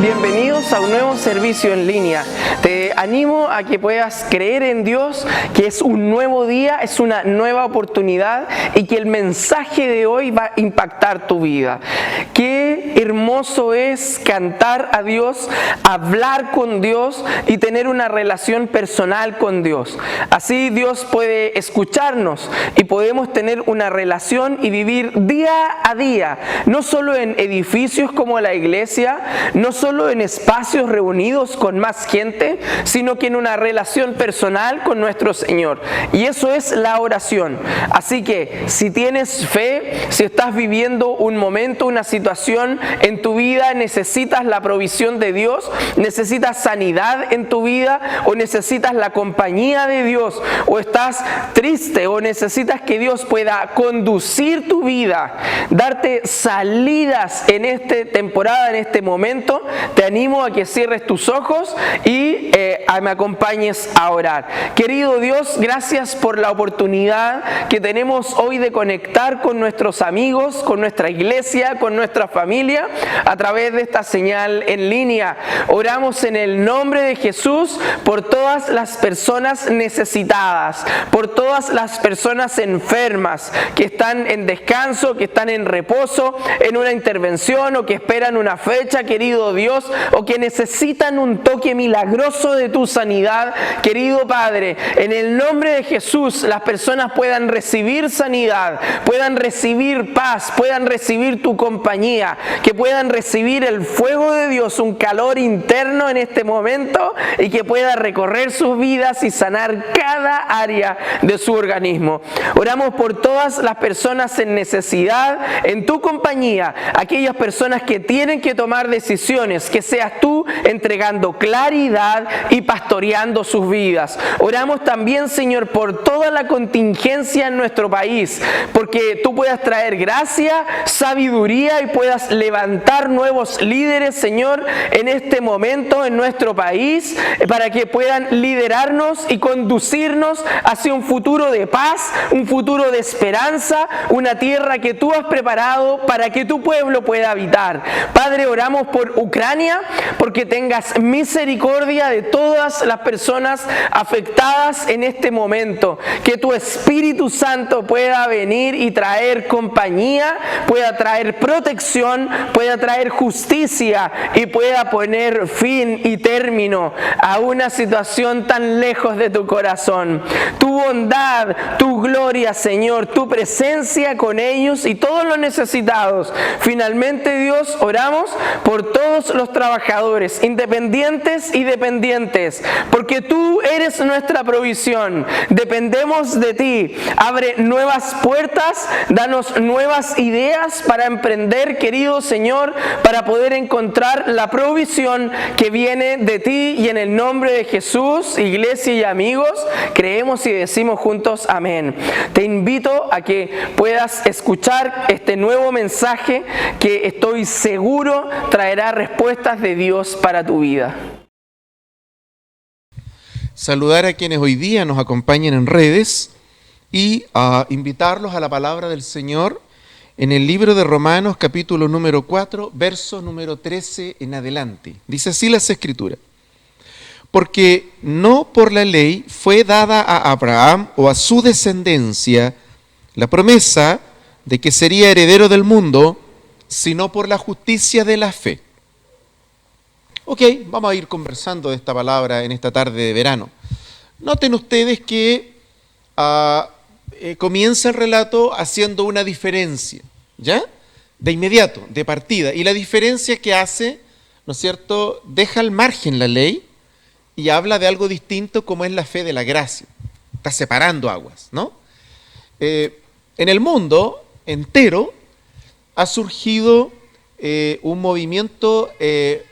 bienvenidos a un nuevo servicio en línea. Te animo a que puedas creer en Dios, que es un nuevo día, es una nueva oportunidad y que el mensaje de hoy va a impactar tu vida. Qué hermoso es cantar a Dios, hablar con Dios y tener una relación personal con Dios. Así Dios puede escucharnos y podemos tener una relación y vivir día a día, no solo en edificios como la iglesia, no solo en espacios reunidos con más gente, sino que en una relación personal con nuestro Señor. Y eso es la oración. Así que si tienes fe, si estás viviendo un momento, una situación en tu vida, necesitas la provisión de Dios, necesitas sanidad en tu vida o necesitas la compañía de Dios, o estás triste o necesitas que Dios pueda conducir tu vida, darte salidas en esta temporada, en este momento, te animo a que cierres tus ojos y me acompañes a orar. Querido Dios, gracias por la oportunidad que tenemos hoy de conectar con nuestros amigos, con nuestra iglesia, con nuestra familia, a través de esta señal en línea. Oramos en el nombre de Jesús por todas las personas necesitadas, por todas las personas enfermas que están en descanso, que están en reposo, en una intervención o que esperan una fecha, querido Dios, o que necesitan un toque milagroso de tu sanidad. Querido Padre, en el nombre de Jesús las personas puedan recibir sanidad, puedan recibir paz, puedan recibir tu compañía, que puedan recibir el fuego de Dios, un calor interno en este momento y que pueda recorrer sus vidas y sanar cada área de su organismo. Oramos por todas las personas en necesidad, en tu compañía, aquellas personas que tienen que tomar decisiones, que seas tú entregando claridad y pastoreando sus vidas. Oramos también, Señor, por toda la contingencia en nuestro país, porque tú puedas traer gracia, sabiduría y puedas levantar nuevos líderes, Señor, en este momento en nuestro país, para que puedan liderarnos y conducirnos hacia un futuro de paz, un futuro de esperanza, una tierra que tú has preparado para que tu pueblo pueda habitar. Padre, oramos por Ucrania, porque tengas misericordia de todas las personas afectadas en este momento, que tu Espíritu Santo pueda venir y traer compañía, pueda traer protección, pueda traer justicia y pueda poner fin y término a una situación tan lejos de tu corazón. Tu bondad, tu gloria, Señor, tu presencia con ellos y todos los necesitados. Finalmente, Dios, oramos por todos los trabajadores, independientes y dependientes, porque tú eres nuestra provisión. Dependemos de ti. Abre nuevas puertas, danos nuevas ideas para emprender, querido Señor, para poder encontrar la provisión que viene de ti, y en el nombre de Jesús, iglesia y amigos, creemos y decimos juntos amén. Te invito a que puedas escuchar este nuevo mensaje que estoy seguro traerá respuestas de Dios para tu vida. Saludar a quienes hoy día nos acompañan en redes y invitarlos a la palabra del Señor en el libro de Romanos, capítulo número 4, verso número 13 en adelante. Dice así las Escrituras: porque no por la ley fue dada a Abraham o a su descendencia la promesa de que sería heredero del mundo, sino por la justicia de la fe. Ok, vamos a ir conversando de esta palabra en esta tarde de verano. Noten ustedes que comienza el relato haciendo una diferencia, ¿ya? De inmediato, de partida. Y la diferencia que hace, ¿no es cierto?, deja al margen la ley y habla de algo distinto como es la fe de la gracia. Está separando aguas, ¿no? En el mundo entero ha surgido un movimiento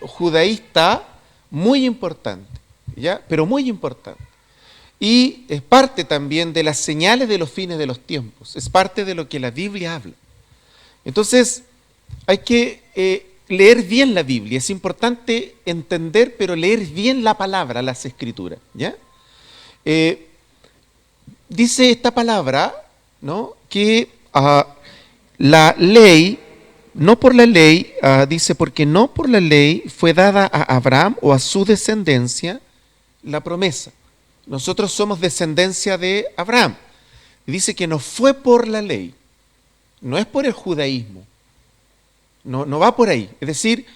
judaísta muy importante, ¿ya? Pero muy importante. Y es parte también de las señales de los fines de los tiempos, es parte de lo que la Biblia habla. Entonces, hay que leer bien la Biblia, es importante entender, pero leer bien la palabra, las Escrituras, ¿ya? Dice esta palabra, ¿no?, que la ley no por la ley, dice, porque no por la ley fue dada a Abraham o a su descendencia la promesa. Nosotros somos descendencia de Abraham. Dice que no fue por la ley, no es por el judaísmo, no va por ahí. Es decir,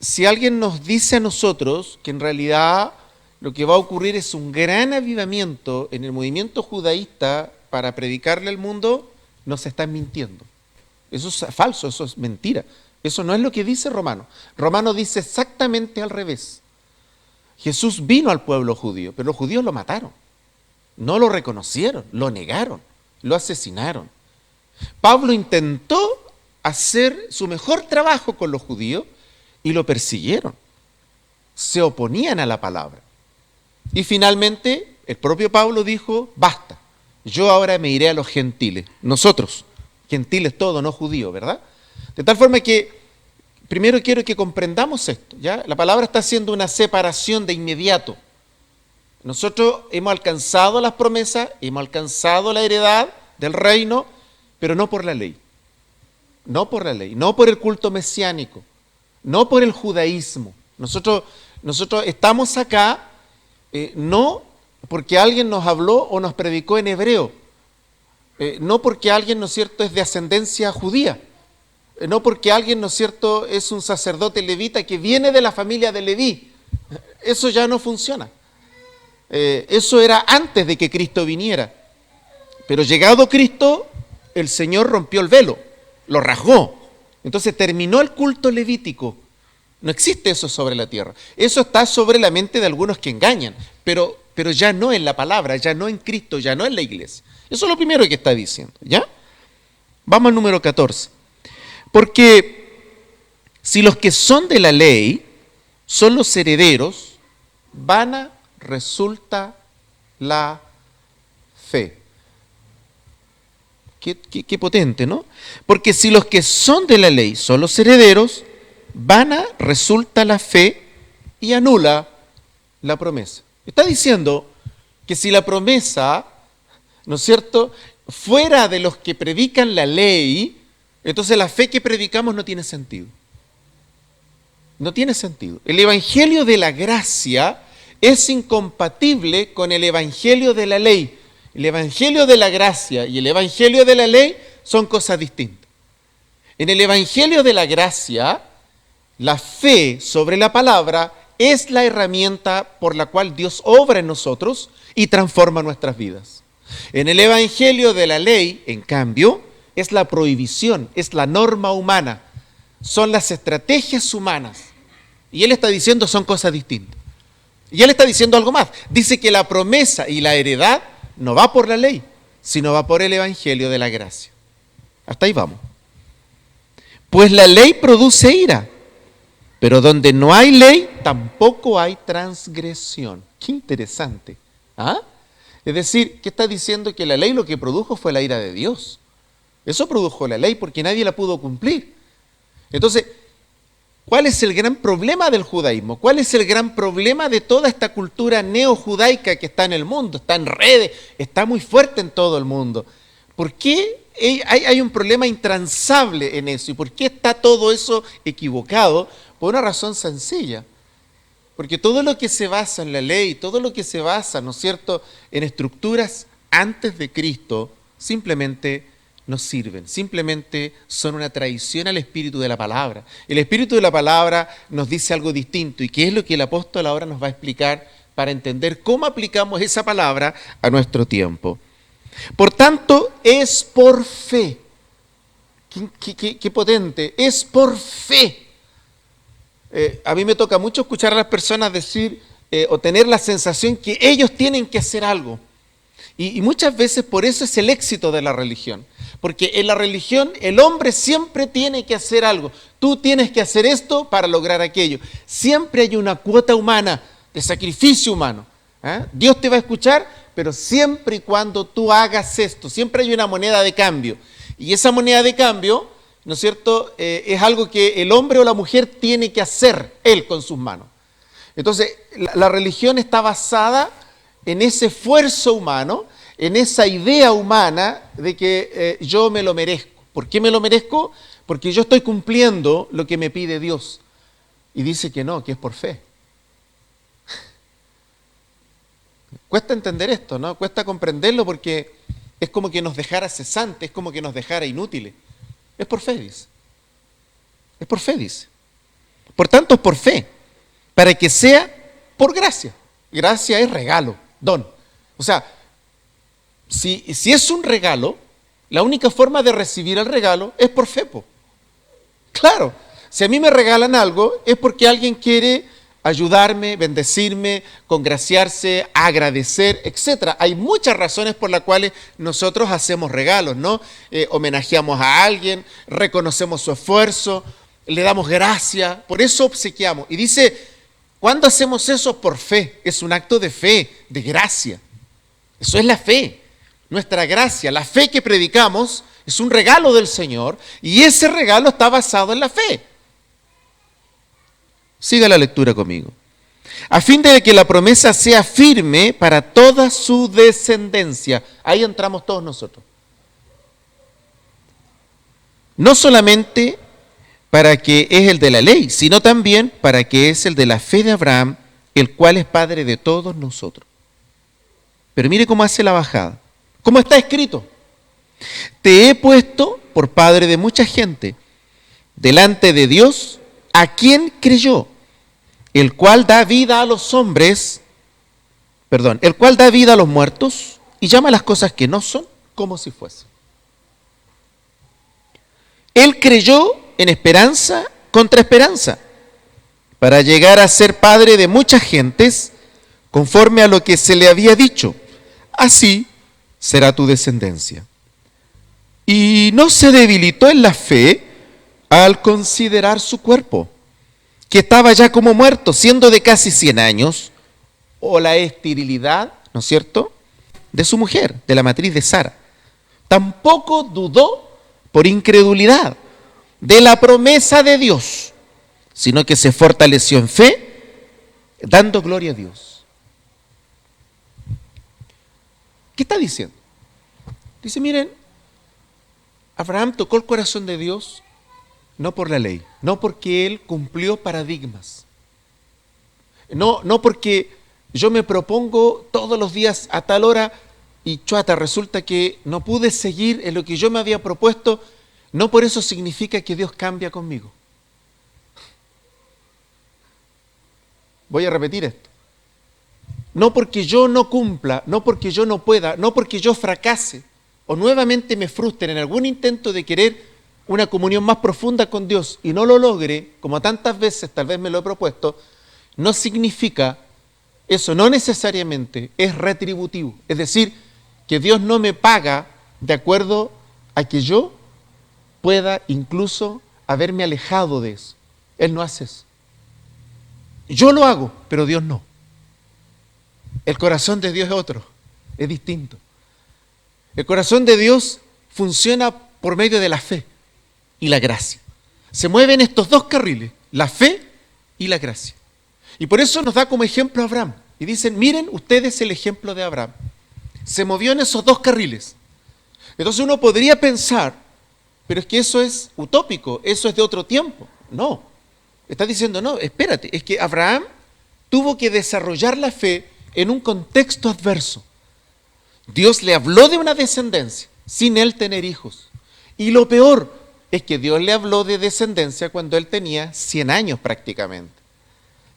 si alguien nos dice a nosotros que en realidad lo que va a ocurrir es un gran avivamiento en el movimiento judaísta para predicarle al mundo, nos están mintiendo. Eso es falso, eso es mentira. Eso no es lo que dice Romano. Romano dice exactamente al revés. Jesús vino al pueblo judío, pero los judíos lo mataron. No lo reconocieron, lo negaron, lo asesinaron. Pablo intentó hacer su mejor trabajo con los judíos y lo persiguieron. Se oponían a la palabra. Y finalmente el propio Pablo dijo, basta, yo ahora me iré a los gentiles. Nosotros, gentiles todos, no judíos, ¿verdad? De tal forma que primero quiero que comprendamos esto, ¿ya? La palabra está haciendo una separación de inmediato. Nosotros hemos alcanzado las promesas, hemos alcanzado la heredad del reino, pero no por la ley. No por la ley, no por el culto mesiánico, no por el judaísmo. Nosotros estamos acá no porque alguien nos habló o nos predicó en hebreo, no porque alguien, ¿no es cierto?, es de ascendencia judía, no porque alguien, ¿no es cierto?, es un sacerdote levita que viene de la familia de Leví. Eso ya no funciona. Eso era antes de que Cristo viniera. Pero llegado Cristo, el Señor rompió el velo, lo rasgó. Entonces terminó el culto levítico. No existe eso sobre la tierra. Eso está sobre la mente de algunos que engañan, pero ya no en la palabra, ya no en Cristo, ya no en la iglesia. Eso es lo primero que está diciendo, ¿ya? Vamos al número 14. Porque si los que son de la ley son los herederos, vana resulta la fe. Qué potente, ¿no? Porque si los que son de la ley son los herederos, vana resulta la fe y anula la promesa. Está diciendo que si la promesa, ¿no es cierto?, fuera de los que predican la ley, entonces la fe que predicamos no tiene sentido. No tiene sentido. El evangelio de la gracia es incompatible con el evangelio de la ley. El evangelio de la gracia y el evangelio de la ley son cosas distintas. En el evangelio de la gracia, la fe sobre la palabra es la herramienta por la cual Dios obra en nosotros y transforma nuestras vidas. En el evangelio de la ley, en cambio, es la prohibición, es la norma humana, son las estrategias humanas. Y él está diciendo son cosas distintas. Y él está diciendo algo más. Dice que la promesa y la heredad no va por la ley, sino va por el evangelio de la gracia. Hasta ahí vamos. Pues la ley produce ira, pero donde no hay ley, tampoco hay transgresión. Qué interesante. ¿Ah? Es decir, ¿qué está diciendo? Que la ley lo que produjo fue la ira de Dios. Eso produjo la ley porque nadie la pudo cumplir. Entonces, ¿cuál es el gran problema del judaísmo? ¿Cuál es el gran problema de toda esta cultura neojudaica que está en el mundo? Está en redes, está muy fuerte en todo el mundo. ¿Por qué hay un problema intransable en eso? ¿Y por qué está todo eso equivocado? Por una razón sencilla. Porque todo lo que se basa en la ley, todo lo que se basa, ¿no es cierto?, en estructuras antes de Cristo, simplemente no sirven, simplemente son una traición al espíritu de la palabra. El espíritu de la palabra nos dice algo distinto y que es lo que el apóstol ahora nos va a explicar para entender cómo aplicamos esa palabra a nuestro tiempo. Por tanto, es por fe. Qué potente, es por fe. A mí me toca mucho escuchar a las personas decir o tener la sensación que ellos tienen que hacer algo. Y muchas veces por eso es el éxito de la religión. Porque en la religión el hombre siempre tiene que hacer algo. Tú tienes que hacer esto para lograr aquello. Siempre hay una cuota humana, de sacrificio humano. Dios te va a escuchar, pero siempre y cuando tú hagas esto. Siempre hay una moneda de cambio. Y esa moneda de cambio, ¿no es cierto?, es algo que el hombre o la mujer tiene que hacer él con sus manos. Entonces, la religión está basada en ese esfuerzo humano, en esa idea humana de que yo me lo merezco. ¿Por qué me lo merezco? porque yo estoy cumpliendo lo que me pide Dios. Y dice que no, que es por fe. Cuesta entender esto, ¿no? Cuesta comprenderlo porque es como que nos dejara cesantes, es como que nos dejara inútiles. Es por fe, dice. Es por fe, dice. Por tanto, es por fe, para que sea por gracia. Gracia es regalo, don. O sea, si es un regalo, la única forma de recibir el regalo es por fe, po. Claro, si a mí me regalan algo es porque alguien quiere ayudarme, bendecirme, congraciarse, agradecer, etc. Hay muchas razones por las cuales nosotros hacemos regalos, ¿no? Homenajeamos a alguien, reconocemos su esfuerzo, le damos gracia, por eso obsequiamos. Y dice, ¿cuándo hacemos eso? Por fe, es un acto de fe, de gracia. Eso es la fe, nuestra gracia, la fe que predicamos es un regalo del Señor y ese regalo está basado en la fe. Siga la lectura conmigo. A fin de que la promesa sea firme para toda su descendencia. Ahí entramos todos nosotros. No solamente para que es el de la ley, sino también para que es el de la fe de Abraham, el cual es padre de todos nosotros. Pero mire cómo hace la bajada. ¿Cómo está escrito? Te he puesto por padre de mucha gente, delante de Dios, a quien creyó, el cual da vida a los hombres, el cual da vida a los muertos y llama las cosas que no son como si fuesen. Él creyó en esperanza contra esperanza, para llegar a ser padre de muchas gentes, conforme a lo que se le había dicho. Así será tu descendencia. Y no se debilitó en la fe al considerar su cuerpo, que estaba ya como muerto, siendo de casi 100 años, o la esterilidad, ¿no es cierto?, de su mujer, de la matriz de Sara. Tampoco dudó por incredulidad de la promesa de Dios, sino que se fortaleció en fe, dando gloria a Dios. ¿Qué está diciendo? Dice, miren, Abraham tocó el corazón de Dios no por la ley, no porque él cumplió paradigmas, no porque yo me propongo todos los días a tal hora y chuata, resulta que no pude seguir en lo que yo me había propuesto, no por eso significa que Dios cambia conmigo. Voy a repetir esto. No porque yo no cumpla, no porque yo no pueda, no porque yo fracase o nuevamente me frustre en algún intento de querer una comunión más profunda con Dios y no lo logre, como tantas veces tal vez me lo he propuesto, no significa, eso no necesariamente es retributivo. Es decir, que Dios no me paga de acuerdo a que yo pueda incluso haberme alejado de eso. Él no hace eso. Yo lo hago, pero Dios no. El corazón de Dios es otro, es distinto. El corazón de Dios funciona por medio de la fe y la gracia. Se mueven estos dos carriles, la fe y la gracia. Y por eso nos da como ejemplo a Abraham. Y dicen, miren ustedes el ejemplo de Abraham. Se movió en esos dos carriles. Entonces uno podría pensar, pero es que eso es utópico, eso es de otro tiempo. No, está diciendo, no, espérate, es que Abraham tuvo que desarrollar la fe en un contexto adverso. Dios le habló de una descendencia sin él tener hijos. Y lo peor es que Dios le habló de descendencia cuando él tenía 100 años prácticamente.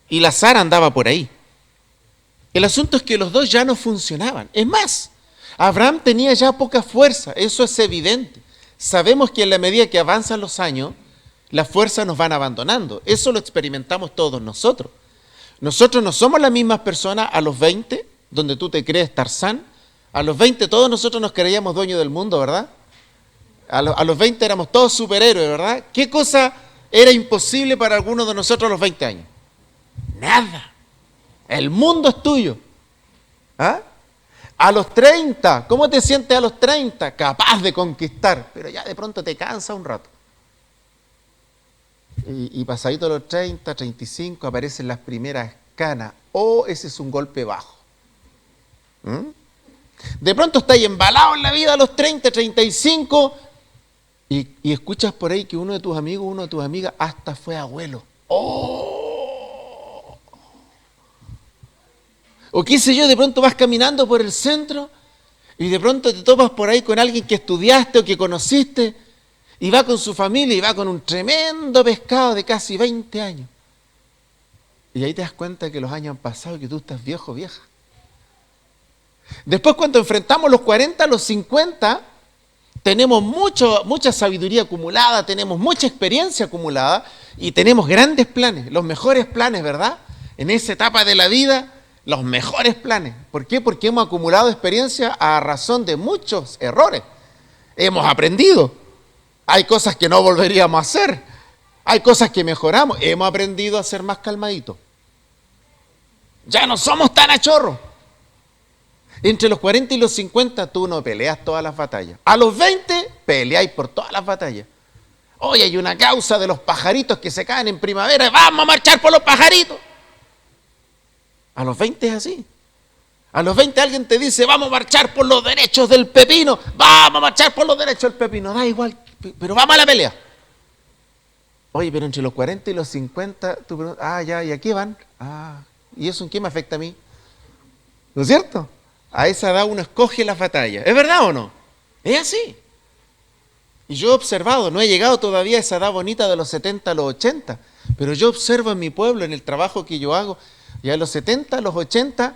Y la Sara andaba por ahí. El asunto es que los dos ya no funcionaban. Es más, Abraham tenía ya poca fuerza, eso es evidente. Sabemos que en la medida que avanzan los años, las fuerzas nos van abandonando. Eso lo experimentamos todos nosotros. Nosotros no somos las mismas personas a los 20, donde tú te crees Tarzán. A los 20 todos nosotros nos creíamos dueños del mundo, ¿verdad? A los 20 éramos todos superhéroes, ¿verdad? ¿Qué cosa era imposible para algunos de nosotros a los 20 años? Nada. El mundo es tuyo. ¿Ah? A los 30, ¿cómo te sientes a los 30? Capaz de conquistar, pero ya de pronto te cansa un rato. Y pasadito a los 30, 35, aparecen las primeras canas. Oh, ese es un golpe bajo. De pronto estáis embalados en la vida a los 30, 35 Y escuchas por ahí que uno de tus amigos, uno de tus amigas, hasta fue abuelo. ¡Oh! O qué sé yo, de pronto vas caminando por el centro y de pronto te topas por ahí con alguien que estudiaste o que conociste y va con su familia y va con un tremendo pescado de casi 20 años. Y ahí te das cuenta que los años han pasado y que tú estás viejo, vieja. Después cuando enfrentamos los 40, los 50, tenemos mucha sabiduría acumulada, tenemos mucha experiencia acumulada y tenemos grandes planes, los mejores planes, ¿verdad? En esa etapa de la vida, los mejores planes. ¿Por qué? Porque hemos acumulado experiencia a razón de muchos errores. Hemos aprendido. Hay cosas que no volveríamos a hacer. Hay cosas que mejoramos. Hemos aprendido a ser más calmaditos. Ya no somos tan achorros. Entre los 40 y los 50 tú no peleas todas las batallas. A los 20 peleáis por todas las batallas. Hoy hay una causa de los pajaritos que se caen en primavera. ¡Vamos a marchar por los pajaritos! A los 20 es así. A los 20 alguien te dice, vamos a marchar por los derechos del pepino. Vamos a marchar por los derechos del pepino. Da igual, pero vamos a la pelea. Oye, pero entre los 40 y los 50, tú preguntas, ya, ¿y a qué van? ¿Y eso en qué me afecta a mí? ¿No es cierto? A esa edad uno escoge las batallas. ¿Es verdad o no? Es así. Y yo he observado, no he llegado todavía a esa edad bonita de los 70 a los 80, pero yo observo en mi pueblo, en el trabajo que yo hago, y a los 70, a los 80,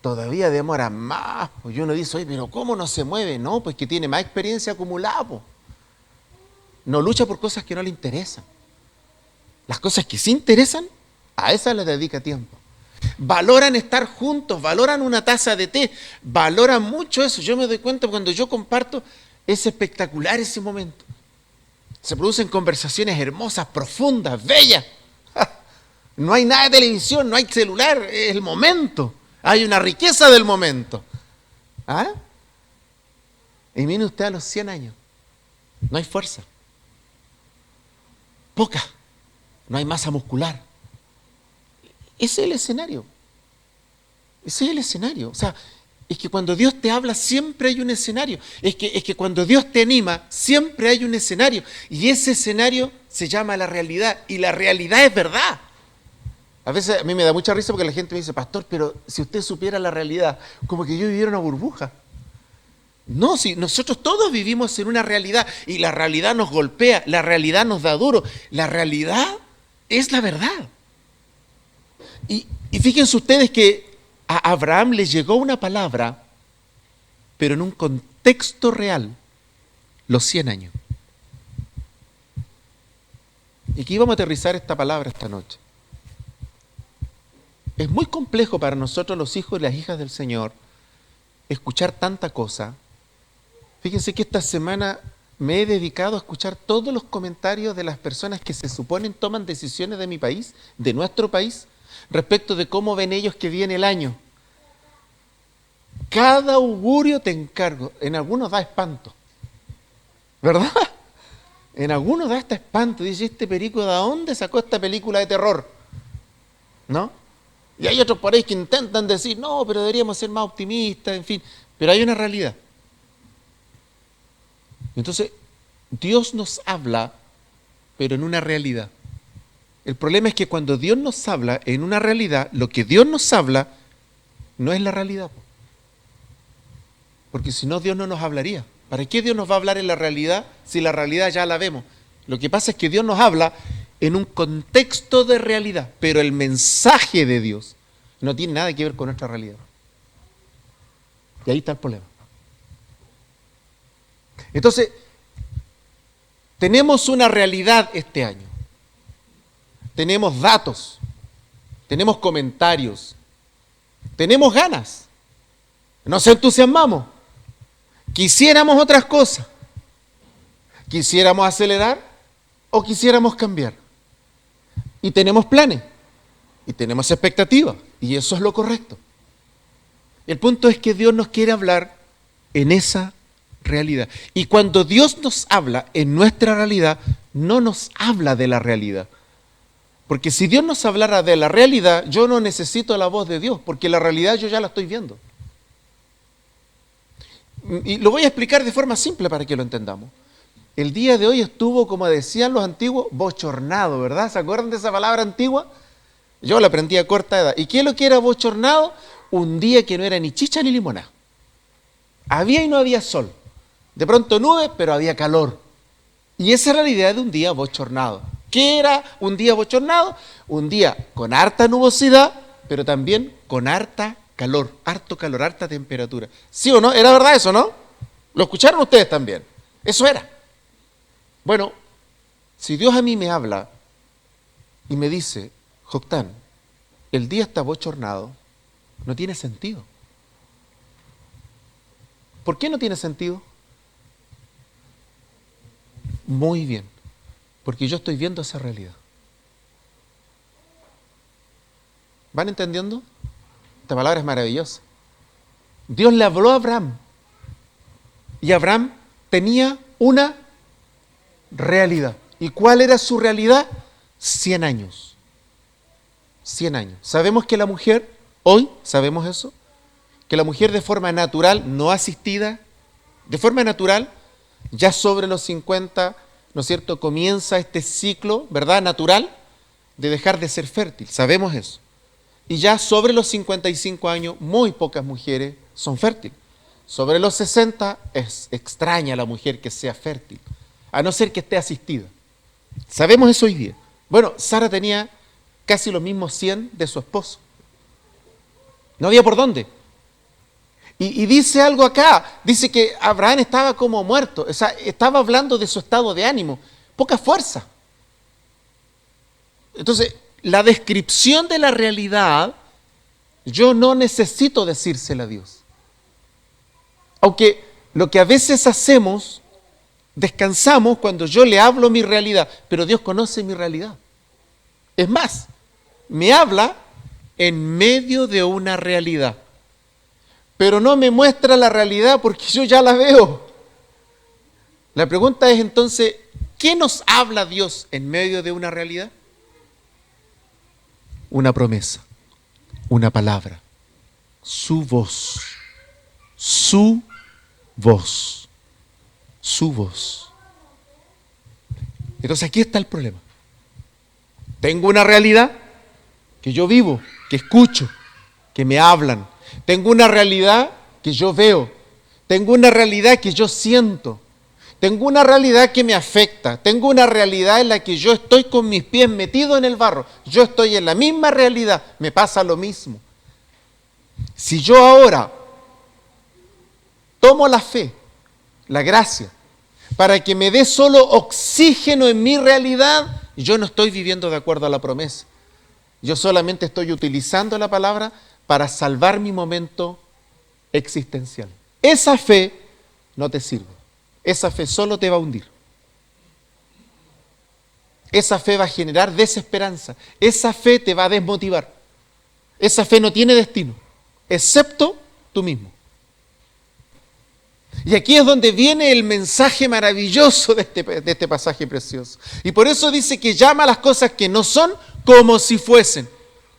todavía demora más. Pues uno dice, oye, pero ¿cómo no se mueve? No, pues que tiene más experiencia acumulada. Pues. No lucha por cosas que no le interesan. Las cosas que sí interesan, a esas les dedica tiempo. Valoran estar juntos, valoran una taza de té, valoran mucho eso. Yo me doy cuenta cuando yo comparto, es espectacular ese momento. Se producen conversaciones hermosas, profundas, bellas. No hay nada de televisión, no hay celular, es el momento. Hay una riqueza del momento. Y mire usted a los 100 años, no hay fuerza. Poca. No hay masa muscular. Ese es el escenario. Ese es el escenario. O sea, es que cuando Dios te habla siempre hay un escenario. Es que cuando Dios te anima siempre hay un escenario. Y ese escenario se llama la realidad. Y la realidad es verdad. A veces a mí me da mucha risa porque la gente me dice, pastor, pero si usted supiera la realidad, como que yo viviera una burbuja. No, si nosotros todos vivimos en una realidad y la realidad nos golpea, la realidad nos da duro. La realidad es la verdad. Y fíjense ustedes que a Abraham le llegó una palabra, pero en un contexto real, los 100 años. Y aquí vamos a aterrizar esta palabra esta noche. Es muy complejo para nosotros los hijos y las hijas del Señor escuchar tanta cosa. Fíjense que esta semana me he dedicado a escuchar todos los comentarios de las personas que se suponen toman decisiones de mi país, de nuestro país, respecto de cómo ven ellos que viene el año. Cada augurio te encargo, en algunos da espanto, ¿verdad? En algunos da hasta espanto, dice, ¿este perico de dónde sacó esta película de terror? ¿No? Y hay otros por ahí que intentan decir, no, pero deberíamos ser más optimistas, en fin, pero hay una realidad. Entonces, Dios nos habla, pero en una realidad. El problema es que cuando Dios nos habla en una realidad, lo que Dios nos habla no es la realidad. Porque si no, Dios no nos hablaría. ¿Para qué Dios nos va a hablar en la realidad si la realidad ya la vemos? Lo que pasa es que Dios nos habla en un contexto de realidad, pero el mensaje de Dios no tiene nada que ver con nuestra realidad. Y ahí está el problema. Entonces, tenemos una realidad este año. Tenemos datos, tenemos comentarios, tenemos ganas, nos entusiasmamos, quisiéramos otras cosas, quisiéramos acelerar o quisiéramos cambiar. Y tenemos planes, y tenemos expectativas, y eso es lo correcto. El punto es que Dios nos quiere hablar en esa realidad. Y cuando Dios nos habla en nuestra realidad, no nos habla de la realidad. Porque si Dios nos hablara de la realidad, yo no necesito la voz de Dios, porque la realidad yo ya la estoy viendo. Y lo voy a explicar de forma simple para que lo entendamos. el día de hoy estuvo, como decían los antiguos, bochornado, ¿verdad? ¿Se acuerdan de esa palabra antigua? Yo la aprendí a corta edad. ¿Y qué es lo que era bochornado? Un día que no era ni chicha ni limonada. Había y no había sol. De pronto nubes, pero había calor. Y esa era la idea de un día bochornado. ¿Qué era un día bochornado? Un día con harta nubosidad, pero también con harto calor, harta temperatura. ¿Sí o no? ¿Era verdad eso, no? ¿Lo escucharon ustedes también? Eso era. Bueno, si Dios a mí me habla y me dice, Joctán, el día está bochornado, no tiene sentido. ¿Por qué no tiene sentido? Muy bien, porque yo estoy viendo esa realidad. ¿Van entendiendo? Esta palabra es maravillosa. Dios le habló a Abraham y Abraham tenía una realidad. ¿Y cuál era su realidad? 100 años. 100 años. Sabemos que la mujer, hoy sabemos eso, que la mujer de forma natural, no asistida, de forma natural, ya sobre los 50, ¿no es cierto?, comienza este ciclo, ¿verdad?, natural, de dejar de ser fértil. Sabemos eso. Y ya sobre los 55 años, muy pocas mujeres son fértiles. Sobre los 60 es extraña la mujer que sea fértil, a no ser que esté asistida. Sabemos eso hoy día. Bueno, Sara tenía casi los mismos 100 de su esposo. No había por dónde. Y dice algo acá, dice que Abraham estaba como muerto, o sea, estaba hablando de su estado de ánimo, poca fuerza. Entonces, la descripción de la realidad, yo no necesito decírsela a Dios. Aunque lo que a veces hacemos, descansamos cuando yo le hablo mi realidad, pero Dios conoce mi realidad. Es más, me habla en medio de una realidad, pero no me muestra la realidad porque yo ya la veo. La pregunta es entonces, ¿qué nos habla Dios en medio de una realidad? Una promesa, una palabra, su voz, su voz, su voz. Entonces aquí está el problema. Tengo una realidad que yo vivo, que escucho, que me hablan. Tengo una realidad que yo veo. Tengo una realidad que yo siento. Tengo una realidad que me afecta. Tengo una realidad en la que yo estoy con mis pies metidos en el barro. Yo estoy en la misma realidad. Me pasa lo mismo. Si yo ahora tomo la fe, la gracia, para que me dé solo oxígeno en mi realidad, yo no estoy viviendo de acuerdo a la promesa. Yo solamente estoy utilizando la palabra para salvar mi momento existencial. Esa fe no te sirve. Esa fe solo te va a hundir. Esa fe va a generar desesperanza. Esa fe te va a desmotivar. Esa fe no tiene destino, excepto tú mismo. Y aquí es donde viene el mensaje maravilloso de este pasaje precioso. Y por eso dice que llama a las cosas que no son como si fuesen,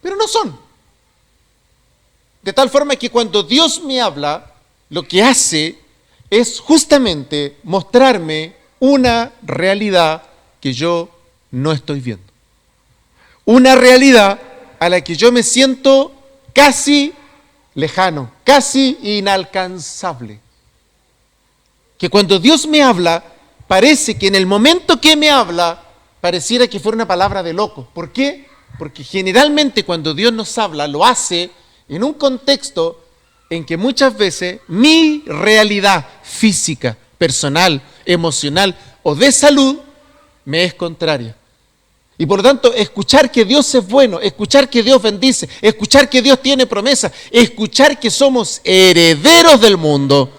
pero no son. De tal forma que cuando Dios me habla, lo que hace es justamente mostrarme una realidad que yo no estoy viendo. Una realidad a la que yo me siento casi lejano, casi inalcanzable. Que cuando Dios me habla, parece que en el momento que me habla, pareciera que fuera una palabra de loco. ¿Por qué? Porque generalmente cuando Dios nos habla, lo hace en un contexto en que muchas veces mi realidad física, personal, emocional o de salud me es contraria. Y por lo tanto, escuchar que Dios es bueno, escuchar que Dios bendice, escuchar que Dios tiene promesas, escuchar que somos herederos del mundo,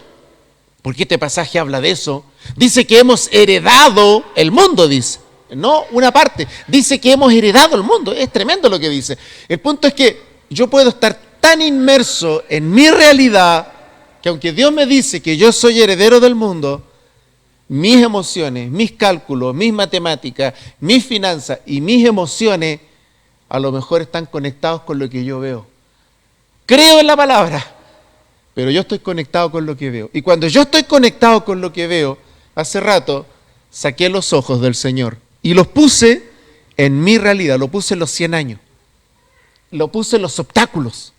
porque este pasaje habla de eso, dice que hemos heredado el mundo, dice, no una parte, dice que hemos heredado el mundo, es tremendo lo que dice. El punto es que yo puedo estar tan inmerso en mi realidad, que aunque Dios me dice que yo soy heredero del mundo, mis emociones, mis cálculos, mis matemáticas, mis finanzas y mis emociones a lo mejor están conectados con lo que yo veo. Creo en la palabra, pero yo estoy conectado con lo que veo. Y cuando yo estoy conectado con lo que veo, hace rato saqué los ojos del Señor y los puse en mi realidad, lo puse en los 100 años, lo puse en los obstáculos,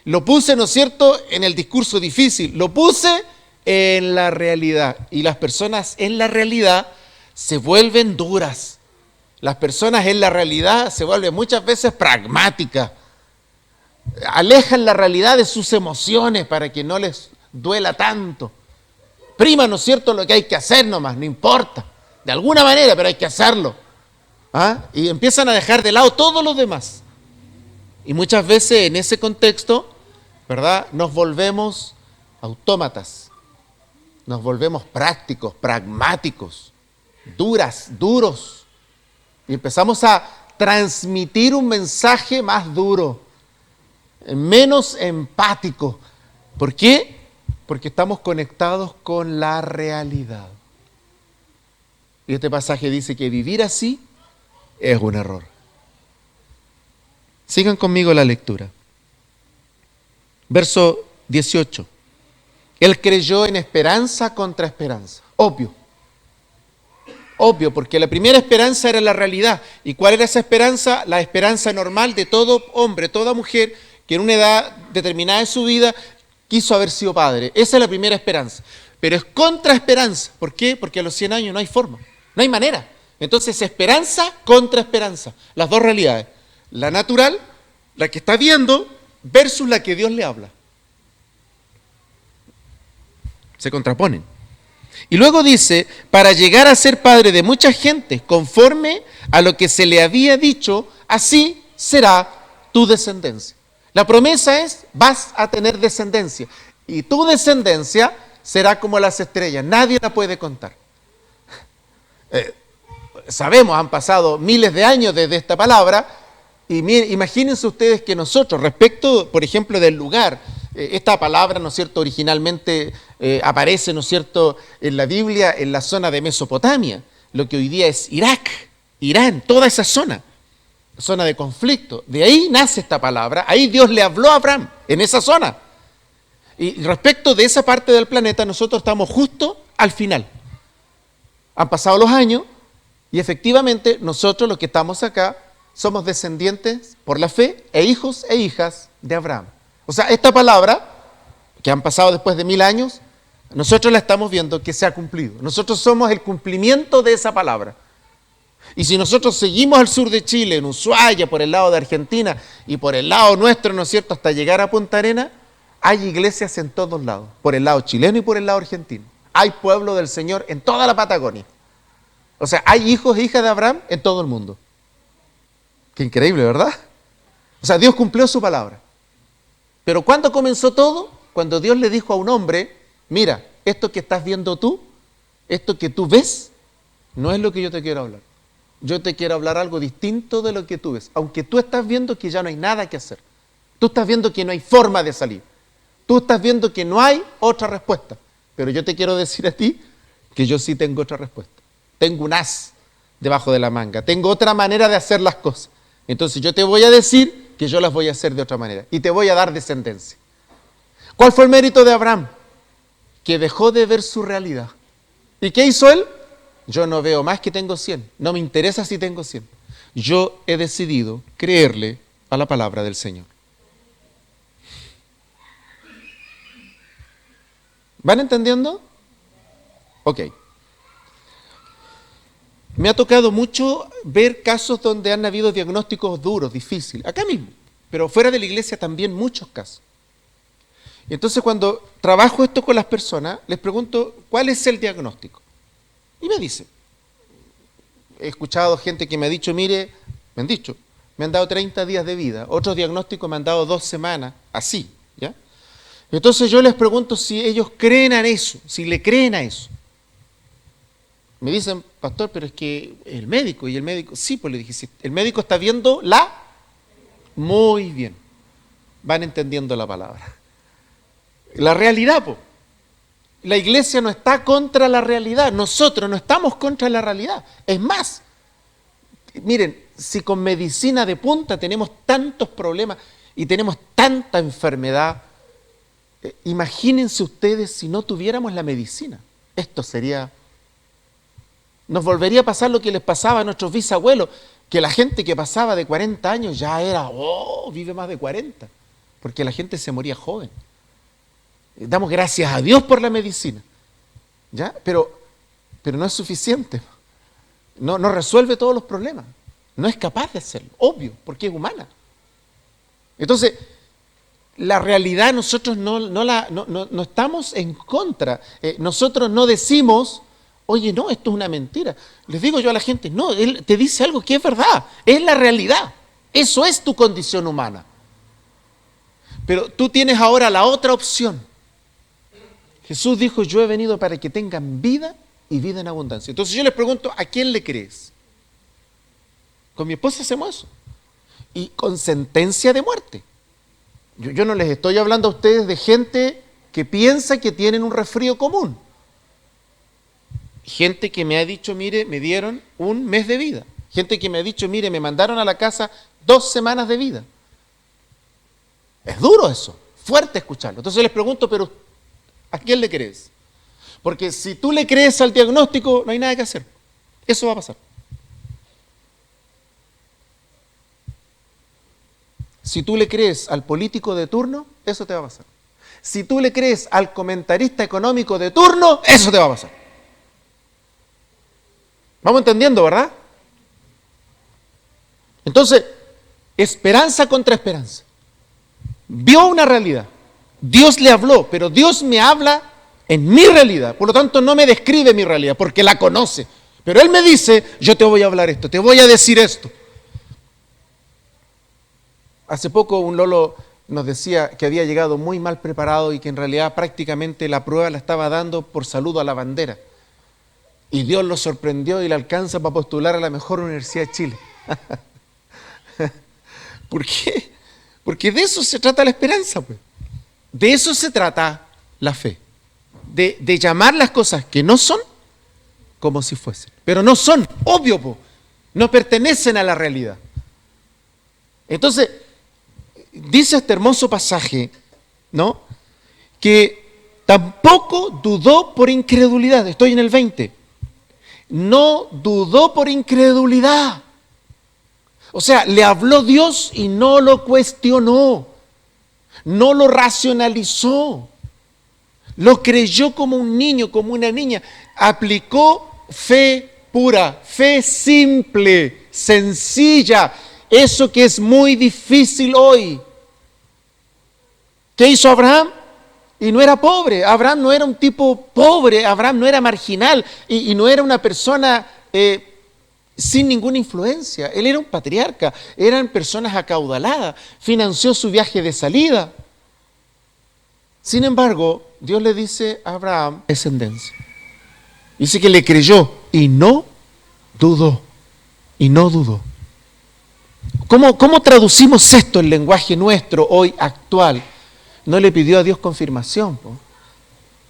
lo puse, ¿no es cierto?, en el discurso difícil, lo puse en la realidad. Y las personas en la realidad se vuelven duras. Las personas en la realidad se vuelven muchas veces pragmáticas. Alejan la realidad de sus emociones para que no les duela tanto. Prima, ¿no es cierto?, lo que hay que hacer nomás, no importa. De alguna manera, pero hay que hacerlo. Y empiezan a dejar de lado todos los demás. Y muchas veces en ese contexto, ¿verdad?, nos volvemos autómatas. Nos volvemos prácticos, pragmáticos, duros. Y empezamos a transmitir un mensaje más duro, menos empático. ¿Por qué? Porque estamos conectados con la realidad. Y este pasaje dice que vivir así es un error. Sigan conmigo la lectura. Verso 18. Él creyó en esperanza contra esperanza. Obvio, porque la primera esperanza era la realidad. ¿Y cuál era esa esperanza? La esperanza normal de todo hombre, toda mujer que en una edad determinada de su vida quiso haber sido padre. Esa es la primera esperanza. Pero es contra esperanza. ¿Por qué? Porque a los 100 años no hay forma, no hay manera. Entonces, esperanza contra esperanza. Las dos realidades. La natural, la que está viendo, versus la que Dios le habla. Se contraponen. Y luego dice, para llegar a ser padre de mucha gente, conforme a lo que se le había dicho, así será tu descendencia. La promesa es, vas a tener descendencia. Y tu descendencia será como las estrellas, nadie la puede contar. Sabemos, han pasado miles de años desde esta palabra, y imagínense ustedes que nosotros, respecto, por ejemplo, del lugar, esta palabra, ¿no es cierto?, originalmente aparece, ¿no es cierto?, en la Biblia, en la zona de Mesopotamia, lo que hoy día es Irak, Irán, toda esa zona de conflicto. De ahí nace esta palabra, ahí Dios le habló a Abraham, en esa zona. Y respecto de esa parte del planeta, nosotros estamos justo al final. Han pasado los años y efectivamente nosotros los que estamos acá somos descendientes por la fe e hijos e hijas de Abraham. O sea, esta palabra, que han pasado después de 1000 años, nosotros la estamos viendo que se ha cumplido. Nosotros somos el cumplimiento de esa palabra. Y si nosotros seguimos al sur de Chile, en Ushuaia, por el lado de Argentina y por el lado nuestro, ¿no es cierto?, hasta llegar a Punta Arenas, hay iglesias en todos lados, por el lado chileno y por el lado argentino. Hay pueblo del Señor en toda la Patagonia. O sea, hay hijos e hijas de Abraham en todo el mundo. Qué increíble, ¿verdad? O sea, Dios cumplió su palabra. Pero ¿cuándo comenzó todo? Cuando Dios le dijo a un hombre, mira, esto que estás viendo tú, esto que tú ves, no es lo que yo te quiero hablar. Yo te quiero hablar algo distinto de lo que tú ves. Aunque tú estás viendo que ya no hay nada que hacer. Tú estás viendo que no hay forma de salir. Tú estás viendo que no hay otra respuesta. Pero yo te quiero decir a ti que yo sí tengo otra respuesta. Tengo un as debajo de la manga. Tengo otra manera de hacer las cosas. Entonces yo te voy a decir que yo las voy a hacer de otra manera. Y te voy a dar descendencia. ¿Cuál fue el mérito de Abraham? Que dejó de ver su realidad. ¿Y qué hizo él? Yo no veo más que tengo 100. No me interesa si tengo 100. Yo he decidido creerle a la palabra del Señor. ¿Van entendiendo? Ok. Me ha tocado mucho ver casos donde han habido diagnósticos duros, difíciles, acá mismo, pero fuera de la iglesia también muchos casos. Y entonces cuando trabajo esto con las personas, les pregunto, ¿cuál es el diagnóstico? Y me dicen, he escuchado gente que me ha dicho, mire, me han dado 30 días de vida, otros diagnósticos me han dado 2 semanas, así, ¿ya? Entonces yo les pregunto si ellos creen en eso, si le creen a eso. Me dicen, pastor, pero es que el médico, sí, pues le dije, si el médico está viendo muy bien, van entendiendo la palabra. La realidad, pues. La iglesia no está contra la realidad, nosotros no estamos contra la realidad. Es más, miren, si con medicina de punta tenemos tantos problemas y tenemos tanta enfermedad, imagínense ustedes si no tuviéramos la medicina. Esto sería Nos volvería a pasar lo que les pasaba a nuestros bisabuelos, que la gente que pasaba de 40 años ya era, vive más de 40, porque la gente se moría joven. Damos gracias a Dios por la medicina, ¿ya? Pero no es suficiente. No resuelve todos los problemas. No es capaz de hacerlo, obvio, porque es humana. Entonces, la realidad nosotros no estamos en contra. Nosotros no decimos, oye, no, esto es una mentira. Les digo yo a la gente, no, él te dice algo que es verdad, es la realidad. Eso es tu condición humana. Pero tú tienes ahora la otra opción. Jesús dijo, yo he venido para que tengan vida y vida en abundancia. Entonces yo les pregunto, ¿a quién le crees? Con mi esposa hacemos eso. Y con sentencia de muerte. Yo no les estoy hablando a ustedes de gente que piensa que tienen un resfrío común. Gente que me ha dicho, mire, me dieron un mes de vida. Gente que me ha dicho, mire, me mandaron a la casa 2 semanas de vida. Es duro eso, fuerte escucharlo. Entonces les pregunto, pero ¿a quién le crees? Porque si tú le crees al diagnóstico, no hay nada que hacer. Eso va a pasar. Si tú le crees al político de turno, eso te va a pasar. Si tú le crees al comentarista económico de turno, eso te va a pasar. Vamos entendiendo, ¿verdad? Entonces, esperanza contra esperanza. Vio una realidad. Dios le habló, pero Dios me habla en mi realidad. Por lo tanto, no me describe mi realidad, porque la conoce. Pero Él me dice, yo te voy a hablar esto, te voy a decir esto. Hace poco un lolo nos decía que había llegado muy mal preparado y que en realidad prácticamente la prueba la estaba dando por saludo a la bandera. Y Dios lo sorprendió y le alcanza para postular a la mejor universidad de Chile. ¿Por qué? Porque de eso se trata la esperanza, pues. De eso se trata la fe. De llamar las cosas que no son como si fuesen. Pero no son, obvio, pues. No pertenecen a la realidad. Entonces, dice este hermoso pasaje, ¿no? Que tampoco dudó por incredulidad. Estoy en el 20. No dudó por incredulidad. O sea, le habló Dios y no lo cuestionó. No lo racionalizó. Lo creyó como un niño, como una niña. Aplicó fe pura, fe simple, sencilla. Eso que es muy difícil hoy. ¿Qué hizo Abraham? Y no era pobre. Abraham no era un tipo pobre. Abraham no era marginal. Y no era una persona sin ninguna influencia. Él era un patriarca. Eran personas acaudaladas. Financió su viaje de salida. Sin embargo, Dios le dice a Abraham descendencia. Dice que le creyó y no dudó. Y no dudó. ¿Cómo traducimos esto en lenguaje nuestro hoy actual? No le pidió a Dios confirmación.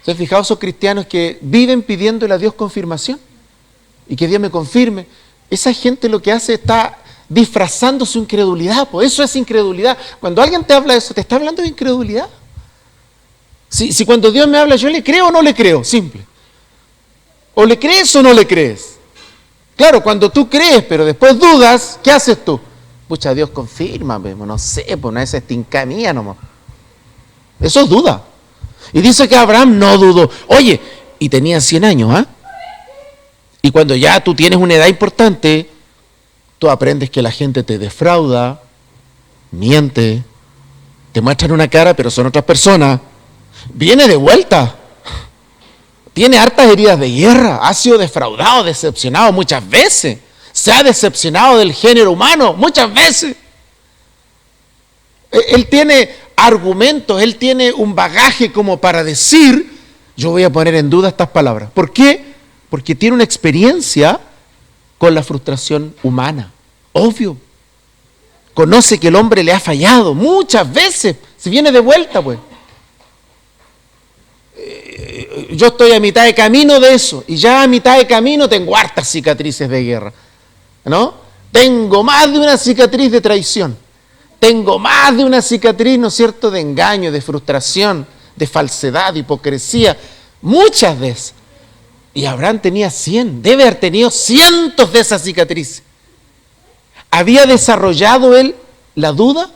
¿Se han fijado esos cristianos que viven pidiéndole a Dios confirmación? Y que Dios me confirme. Esa gente lo que hace está disfrazando su incredulidad. Eso es incredulidad. Cuando alguien te habla de eso, te está hablando de incredulidad. Si cuando Dios me habla, yo le creo o no le creo, simple. O le crees o no le crees. Claro, cuando tú crees, pero después dudas, ¿qué haces tú? Pucha, Dios confirma, no sé, pues no es estinca mía nomás. Eso es duda. Y dice que Abraham no dudó. Oye, y tenía 100 años, ¿ah? Y cuando ya tú tienes una edad importante, tú aprendes que la gente te defrauda, miente, te muestran una cara, pero son otras personas. Viene de vuelta. Tiene hartas heridas de guerra. Ha sido defraudado, decepcionado muchas veces. Se ha decepcionado del género humano muchas veces. Él tiene argumentos, él tiene un bagaje como para decir, yo voy a poner en duda estas palabras. ¿Por qué? Porque tiene una experiencia con la frustración humana. Obvio. Conoce que el hombre le ha fallado muchas veces. Se viene de vuelta, pues. Yo estoy a mitad de camino de eso. Y ya a mitad de camino tengo hartas cicatrices de guerra. ¿No? Tengo más de una cicatriz de traición. Tengo más de una cicatriz, ¿no es cierto?, de engaño, de frustración, de falsedad, de hipocresía. Muchas veces. Y Abraham tenía 100, debe haber tenido cientos de esas cicatrices. ¿Había desarrollado él la duda?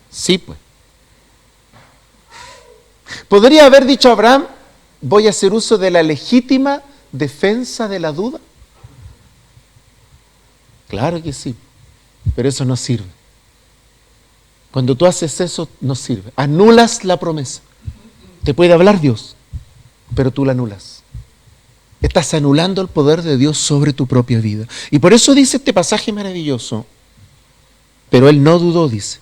Sí, pues. ¿Podría haber dicho Abraham, voy a hacer uso de la legítima defensa de la duda? Claro que sí, pero eso no sirve. Cuando tú haces eso, no sirve. Anulas la promesa. Te puede hablar Dios, pero tú la anulas. Estás anulando el poder de Dios sobre tu propia vida. Y por eso dice este pasaje maravilloso, pero él no dudó, dice,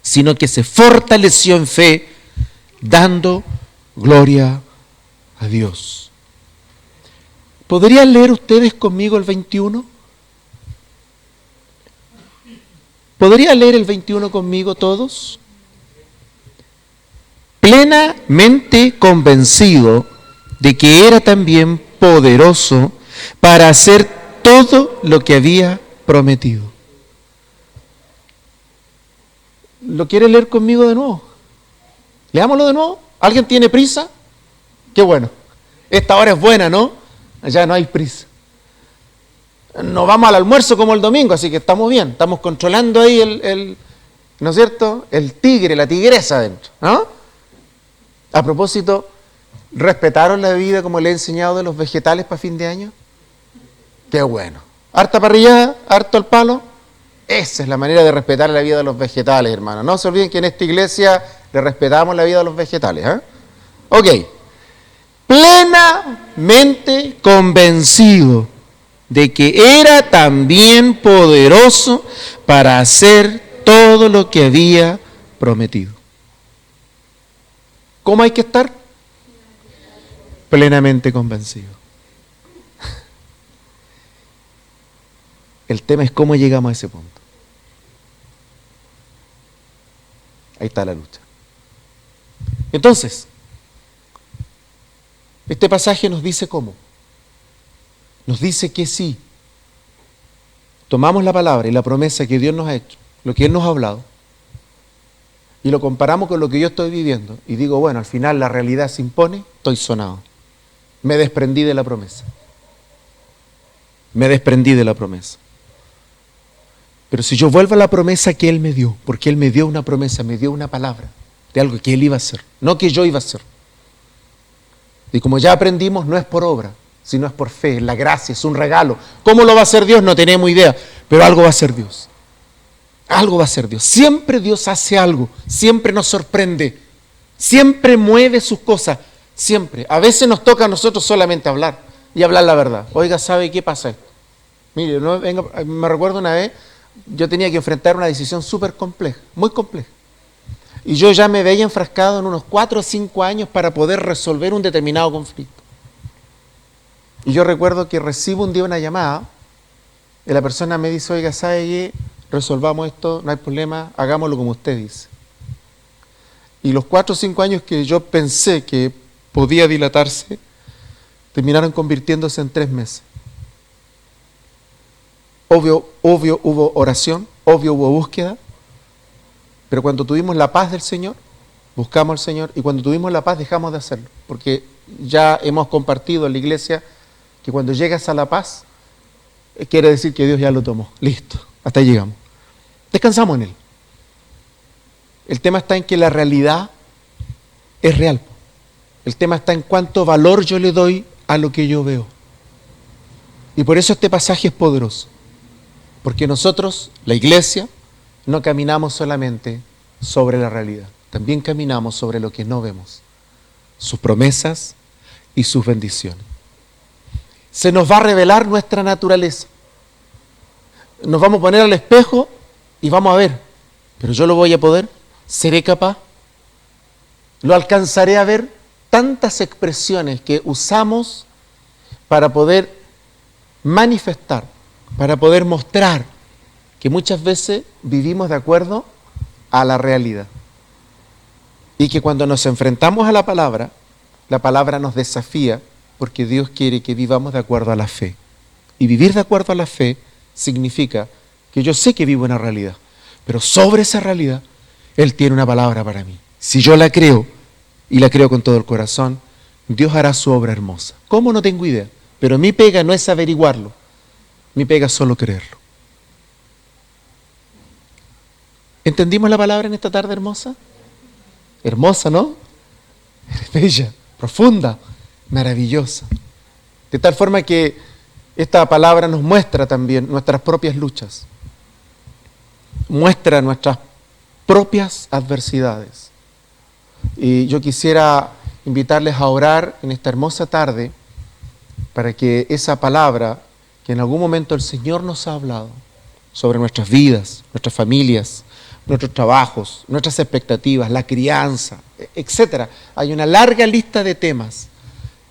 sino que se fortaleció en fe, dando gloria a Dios. ¿Podrían leer ustedes conmigo el 21? ¿Podrían leer el 21 conmigo todos? Plenamente convencido de que era también poderoso para hacer todo lo que había prometido. ¿Lo quiere leer conmigo de nuevo? Leámoslo de nuevo. ¿Alguien tiene prisa? Qué bueno. Esta hora es buena, ¿no? Ya no hay prisa. No vamos al almuerzo como el domingo, así que estamos bien. Estamos controlando ahí el ¿no es cierto? El tigre, la tigresa adentro, ¿no? A propósito, ¿respetaron la vida como le he enseñado de los vegetales para fin de año? Qué bueno. Harta parrillada, harto al palo. Esa es la manera de respetar la vida de los vegetales, hermano. No se olviden que en esta iglesia le respetamos la vida de los vegetales, ¿eh? Ok. Plenamente convencido de que era también poderoso para hacer todo lo que había prometido. ¿Cómo hay que estar? Plenamente convencido. El tema es cómo llegamos a ese punto. Ahí está la lucha. Entonces, este pasaje nos dice cómo. Nos dice que sí. Tomamos la palabra y la promesa que Dios nos ha hecho, lo que Él nos ha hablado, y lo comparamos con lo que yo estoy viviendo, y digo, bueno, al final la realidad se impone, estoy sonado. Me desprendí de la promesa. Me desprendí de la promesa. Pero si yo vuelvo a la promesa que Él me dio, porque Él me dio una promesa, me dio una palabra de algo que Él iba a hacer, no que yo iba a hacer. Y como ya aprendimos, no es por obra, sino es por fe, es la gracia, es un regalo. ¿Cómo lo va a hacer Dios? No tenemos idea, pero algo va a hacer Dios. Algo va a hacer Dios. Siempre Dios hace algo, siempre nos sorprende, siempre mueve sus cosas, siempre. A veces nos toca a nosotros solamente hablar y hablar la verdad. Oiga, ¿sabe qué pasa esto? Mire, me recuerdo una vez, yo tenía que enfrentar una decisión súper compleja, muy compleja. Y yo ya me veía enfrascado en unos 4 o 5 años para poder resolver un determinado conflicto. Y yo recuerdo que recibo un día una llamada y la persona me dice, oiga, ¿sabe qué? Resolvamos esto, no hay problema, hagámoslo como usted dice. Y los 4 o 5 años que yo pensé que podía dilatarse, terminaron convirtiéndose en 3 meses. Obvio hubo oración, obvio hubo búsqueda, pero cuando tuvimos la paz del Señor, buscamos al Señor, y cuando tuvimos la paz dejamos de hacerlo, porque ya hemos compartido en la iglesia que cuando llegas a la paz, quiere decir que Dios ya lo tomó, listo, hasta ahí llegamos. Descansamos en Él. El tema está en que la realidad es real. El tema está en cuánto valor yo le doy a lo que yo veo. Y por eso este pasaje es poderoso. Porque nosotros, la iglesia, no caminamos solamente sobre la realidad. También caminamos sobre lo que no vemos. Sus promesas y sus bendiciones. Se nos va a revelar nuestra naturaleza. Nos vamos a poner al espejo y vamos a ver. Pero yo lo voy a poder. ¿Seré capaz? ¿Lo alcanzaré a ver? Tantas expresiones que usamos para poder manifestar, para poder mostrar que muchas veces vivimos de acuerdo a la realidad. Y que cuando nos enfrentamos a la palabra nos desafía porque Dios quiere que vivamos de acuerdo a la fe. Y vivir de acuerdo a la fe significa que yo sé que vivo una realidad, pero sobre esa realidad Él tiene una palabra para mí. Si yo la creo, y la creo con todo el corazón, Dios hará su obra hermosa. ¿Cómo? No tengo idea. Pero mi pega no es averiguarlo. Mi pega es solo creerlo. ¿Entendimos la palabra en esta tarde hermosa? Hermosa, ¿no? Bella, profunda, maravillosa. De tal forma que esta palabra nos muestra también nuestras propias luchas. Muestra nuestras propias adversidades. Y yo quisiera invitarles a orar en esta hermosa tarde para que esa palabra que en algún momento el Señor nos ha hablado sobre nuestras vidas, nuestras familias, nuestros trabajos, nuestras expectativas, la crianza, etcétera. Hay una larga lista de temas,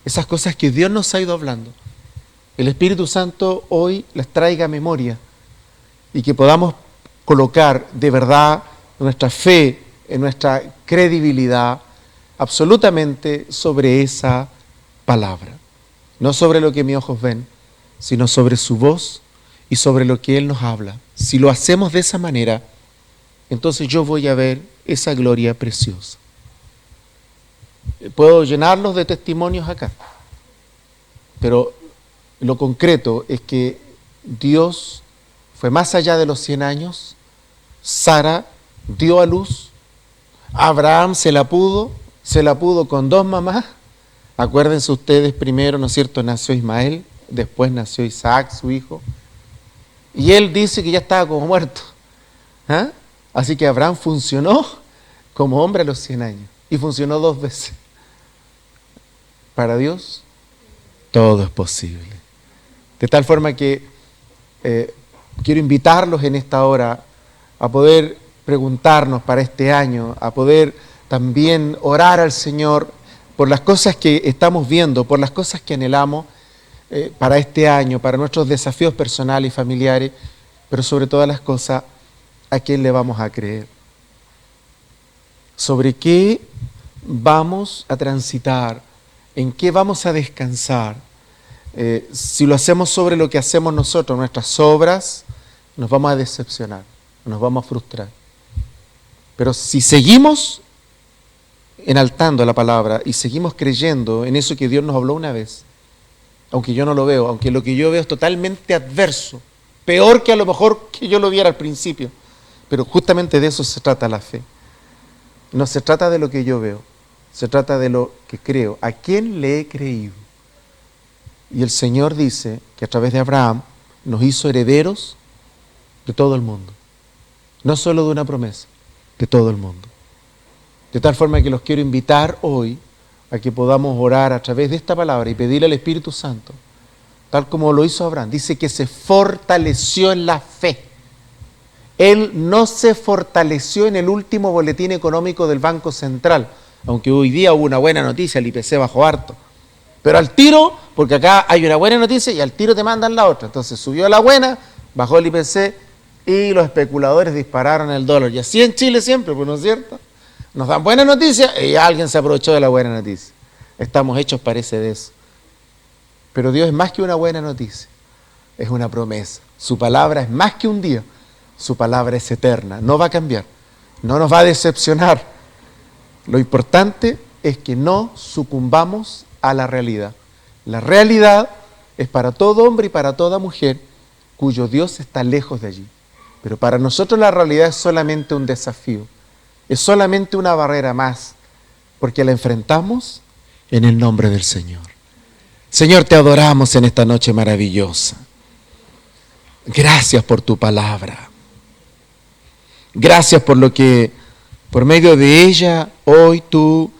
esas cosas que Dios nos ha ido hablando. El Espíritu Santo hoy las traiga a memoria y que podamos colocar de verdad nuestra fe, en nuestra credibilidad absolutamente sobre esa palabra. No sobre lo que mis ojos ven, sino sobre su voz y sobre lo que Él nos habla. Si lo hacemos de esa manera, entonces yo voy a ver esa gloria preciosa. Puedo llenarlos de testimonios acá, pero lo concreto es que Dios fue más allá de los 100 años. Sara dio a luz, Abraham se la pudo con 2 mamás. Acuérdense ustedes, primero, ¿no es cierto?, nació Ismael, después nació Isaac, su hijo, y él dice que ya estaba como muerto. ¿Ah? Así que Abraham funcionó como hombre a los 100 años, y funcionó 2 veces. Para Dios, todo es posible. De tal forma que quiero invitarlos en esta hora a poder preguntarnos para este año, a poder también orar al Señor por las cosas que estamos viendo, por las cosas que anhelamos para este año, para nuestros desafíos personales y familiares, pero sobre todas las cosas, ¿a quién le vamos a creer? ¿Sobre qué vamos a transitar? ¿En qué vamos a descansar? Si lo hacemos sobre lo que hacemos nosotros, nuestras obras, nos vamos a decepcionar, nos vamos a frustrar. Pero si seguimos enaltando la palabra y seguimos creyendo en eso que Dios nos habló una vez, aunque yo no lo veo, aunque lo que yo veo es totalmente adverso, peor que a lo mejor que yo lo viera al principio, pero justamente de eso se trata la fe. No se trata de lo que yo veo, se trata de lo que creo. ¿A quién le he creído? Y el Señor dice que a través de Abraham nos hizo herederos de todo el mundo. No solo de una promesa, de todo el mundo. De tal forma que los quiero invitar hoy a que podamos orar a través de esta palabra y pedirle al Espíritu Santo, tal como lo hizo Abraham. Dice que se fortaleció en la fe. Él no se fortaleció en el último boletín económico del Banco Central, aunque hoy día hubo una buena noticia, el IPC bajó harto. Pero al tiro, porque acá hay una buena noticia y al tiro te mandan la otra. Entonces subió la buena, bajó el IPC y los especuladores dispararon el dólar. Y así en Chile siempre, pues, ¿no es cierto? Nos dan buena noticia y alguien se aprovechó de la buena noticia. Estamos hechos, parece, de eso. Pero Dios es más que una buena noticia, es una promesa. Su palabra es más que un día, su palabra es eterna, no va a cambiar, no nos va a decepcionar. Lo importante es que no sucumbamos a la realidad. La realidad es para todo hombre y para toda mujer cuyo Dios está lejos de allí. Pero para nosotros la realidad es solamente un desafío, es solamente una barrera más, porque la enfrentamos en el nombre del Señor. Señor, te adoramos en esta noche maravillosa. Gracias por tu palabra. Gracias por lo que por medio de ella hoy tú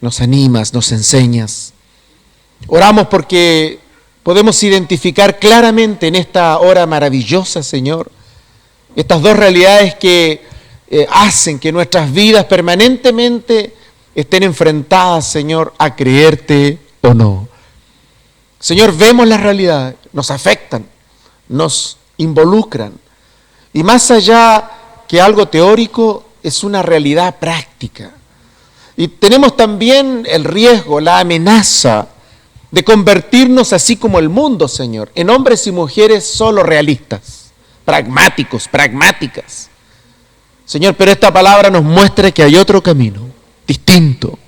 nos animas, nos enseñas. Oramos porque podemos identificar claramente en esta hora maravillosa, Señor, estas 2 realidades que hacen que nuestras vidas permanentemente estén enfrentadas, Señor, a creerte o no. Señor, vemos las realidades, nos afectan, nos involucran. Y más allá que algo teórico, es una realidad práctica. Y tenemos también el riesgo, la amenaza de convertirnos así como el mundo, Señor, en hombres y mujeres solo realistas, pragmáticos, pragmáticas. Señor, pero esta palabra nos muestra que hay otro camino, distinto,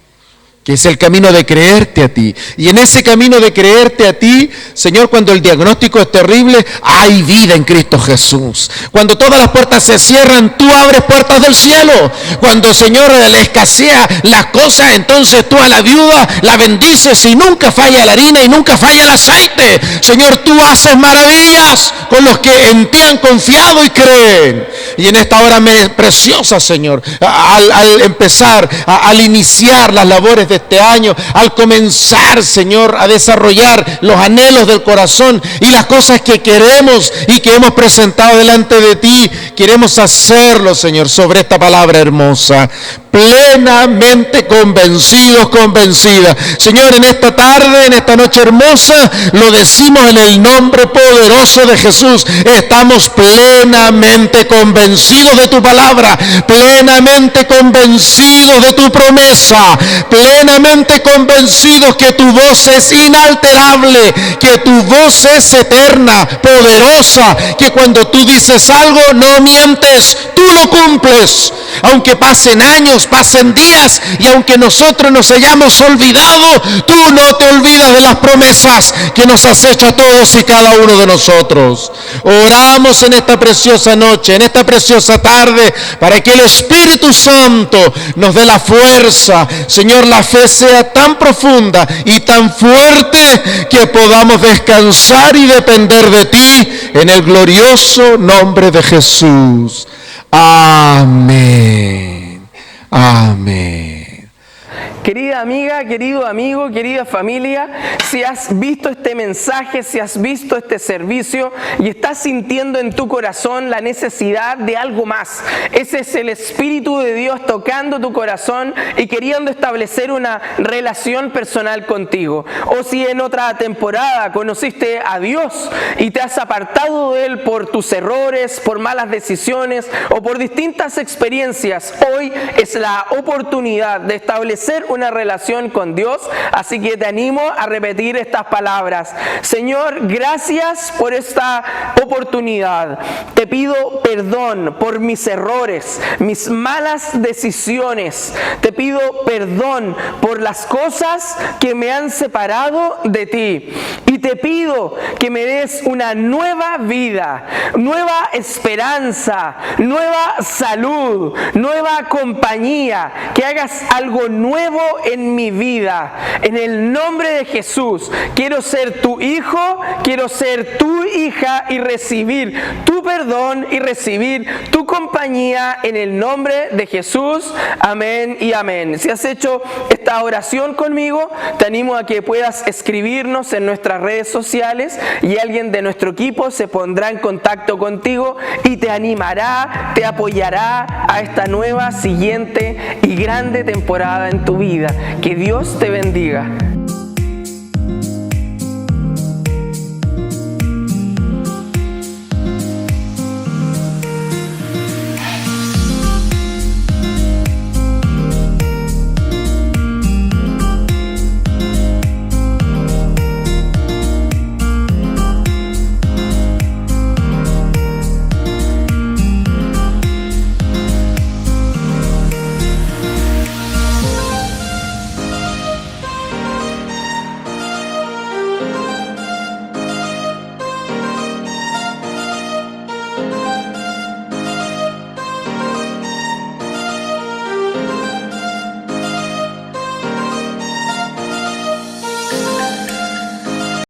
que es el camino de creerte a ti. Y en ese camino de creerte a ti, Señor, cuando el diagnóstico es terrible, hay vida en Cristo Jesús. Cuando todas las puertas se cierran, tú abres puertas del cielo. Cuando, Señor, le escasea las cosas, entonces tú a la viuda la bendices y nunca falla la harina y nunca falla el aceite. Señor, tú haces maravillas con los que en ti han confiado y creen. Y en esta hora preciosa, Señor, al empezar, al iniciar las labores de este año, al comenzar, Señor, a desarrollar los anhelos del corazón y las cosas que queremos y que hemos presentado delante de ti, queremos hacerlo, Señor, sobre esta palabra hermosa, plenamente convencidos, convencidas. Señor, en esta tarde, en esta noche hermosa, lo decimos en el nombre poderoso de Jesús. Estamos plenamente convencidos de tu palabra, plenamente convencidos de tu promesa, plenamente convencidos que tu voz es inalterable, que tu voz es eterna, poderosa, que cuando tú dices algo no mientes, tú lo cumples. Aunque pasen años, pasen días y aunque nosotros nos hayamos olvidado, tú no te olvidas de las promesas que nos has hecho a todos y cada uno de nosotros. Oramos en esta preciosa noche, en esta preciosa tarde, para que el Espíritu Santo nos dé la fuerza. Señor, la fe sea tan profunda y tan fuerte que podamos descansar y depender de ti en el glorioso nombre de Jesús. Amén. Amén. Querida amiga, querido amigo, querida familia, si has visto este mensaje, si has visto este servicio y estás sintiendo en tu corazón la necesidad de algo más, ese es el Espíritu de Dios tocando tu corazón y queriendo establecer una relación personal contigo. O si en otra temporada conociste a Dios y te has apartado de Él por tus errores, por malas decisiones o por distintas experiencias, hoy es la oportunidad de establecer una relación con Dios, así que te animo a repetir estas palabras. Señor, gracias por esta oportunidad. Te pido perdón por mis errores, mis malas decisiones. Te pido perdón por las cosas que me han separado de ti. Y te pido que me des una nueva vida, nueva esperanza, nueva salud, nueva compañía, que hagas algo nuevo en mi vida. En el nombre de Jesús, quiero ser tu hijo, quiero ser tu hija y recibir tu perdón y recibir tu compañía en el nombre de Jesús. Amén y amén. Si has hecho esta oración conmigo, te animo a que puedas escribirnos en nuestras redes sociales y alguien de nuestro equipo se pondrá en contacto contigo y te animará, te apoyará a esta nueva, siguiente y grande temporada en tu vida. Que Dios te bendiga.